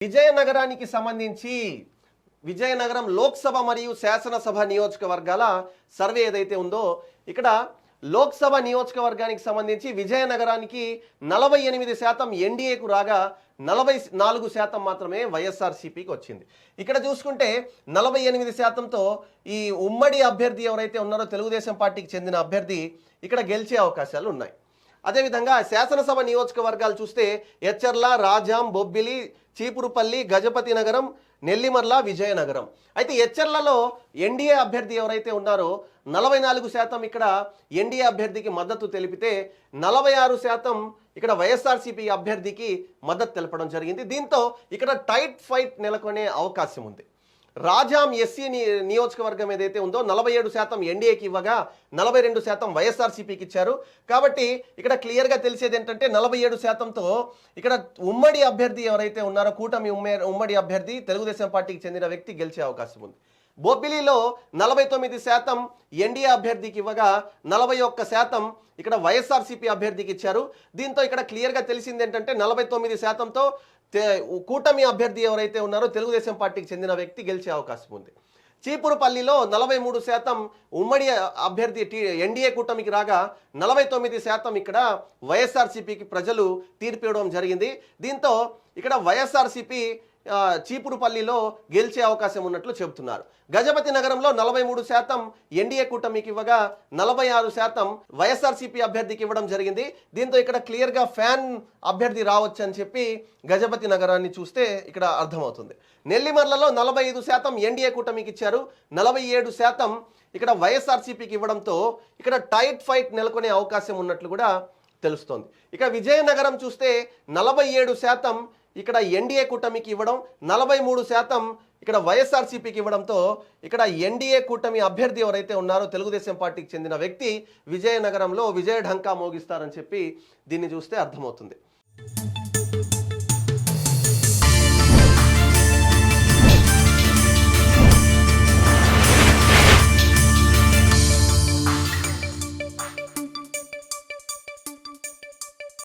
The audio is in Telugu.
విజయనగరానికి సంబంధించి విజయనగరం లోక్సభ మరియు శాసనసభ నియోజకవర్గాల సర్వే ఏదైతే ఉందో ఇక్కడ లోక్సభ నియోజకవర్గానికి సంబంధించి విజయనగరానికి 48% ఎన్డీఏకు రాగా 44% మాత్రమే వైఎస్ఆర్సీపీకి వచ్చింది. ఇక్కడ చూసుకుంటే 48%తో ఈ ఉమ్మడి అభ్యర్థి ఎవరైతే ఉన్నారో తెలుగుదేశం పార్టీకి చెందిన అభ్యర్థి ఇక్కడ గెలిచే అవకాశాలు ఉన్నాయి. అదేవిధంగా శాసనసభ నియోజకవర్గాలు చూస్తే ఎచ్చర్ల, రాజాం, బొబ్బిలి, చీపురుపల్లి, గజపతి నగరం, నెల్లిమర్ల, విజయనగరం. అయితే ఎచ్చర్లలో ఎన్డీఏ అభ్యర్థి ఎవరైతే ఉన్నారో 44% ఇక్కడ ఎన్డీఏ అభ్యర్థికి మద్దతు తెలిపితే 46% ఇక్కడ వైఎస్ఆర్సీపీ అభ్యర్థికి మద్దతు తెలపడం జరిగింది. దీంతో ఇక్కడ టైట్ ఫైట్ నెలకొనే అవకాశం ఉంది. రాజాం ఎస్సీ నియోజకవర్గం ఏదైతే ఉందో 47% ఎన్డీఏకి ఇవ్వగా 42% వైఎస్ఆర్సీపీకి ఇచ్చారు. కాబట్టి ఇక్కడ క్లియర్గా తెలిసేది ఏంటంటే 47%తో ఇక్కడ ఉమ్మడి అభ్యర్థి ఎవరైతే ఉన్నారో కూటమి ఉమ్మడి అభ్యర్థి తెలుగుదేశం పార్టీకి చెందిన వ్యక్తి గెలిచే అవకాశం ఉంది. బొబ్బిలిలో 49% ఎన్డీఏ అభ్యర్థికి ఇవ్వగా 41% ఇక్కడ వైఎస్ఆర్సీపీ అభ్యర్థికి ఇచ్చారు. దీంతో ఇక్కడ క్లియర్గా తెలిసింది ఏంటంటే 49%తో కూటమి అభ్యర్థి ఎవరైతే ఉన్నారో తెలుగుదేశం పార్టీకి చెందిన వ్యక్తి గెలిచే అవకాశం ఉంది. చీపురుపల్లిలో 43% ఉమ్మడి అభ్యర్థి ఎన్డీఏ కూటమికి రాగా 49% ఇక్కడ వైఎస్ఆర్సీపీకి ప్రజలు తీర్పు ఇవ్వడం జరిగింది. దీంతో ఇక్కడ వైఎస్ఆర్సీపీ చీపురుపల్లిలో గెలిచే అవకాశం ఉన్నట్లు చెబుతున్నారు. గజపతి నగరంలో 43% ఎన్డీఏ కూటమికి ఇవ్వగా 46% వైఎస్ఆర్సీపీ అభ్యర్థికి ఇవ్వడం జరిగింది. దీంతో ఇక్కడ క్లియర్గా ఫ్యాన్ అభ్యర్థి రావచ్చు అని చెప్పి గజపతి నగరాన్ని చూస్తే ఇక్కడ అర్థమవుతుంది. నెల్లిమర్లలో 45% ఎన్డీఏ కూటమికి ఇచ్చారు, 47% ఇక్కడ వైఎస్ఆర్సీపీకి ఇవ్వడంతో ఇక్కడ టైట్ ఫైట్ నెలకొనే అవకాశం ఉన్నట్లు కూడా తెలుస్తోంది. ఇక విజయనగరం చూస్తే 47% ఇక్కడ ఎన్డీఏ కూటమికి ఇవ్వడం, 43% ఇక్కడ వైఎస్ఆర్సీపీకి ఇవ్వడంతో ఇక్కడ ఎన్డీఏ కూటమి అభ్యర్థి ఎవరైతే ఉన్నారో తెలుగుదేశం పార్టీకి చెందిన వ్యక్తి విజయనగరంలో విజయ ఢంకా మోగిస్తారని చెప్పి దీన్ని చూస్తే అర్థమవుతుంది.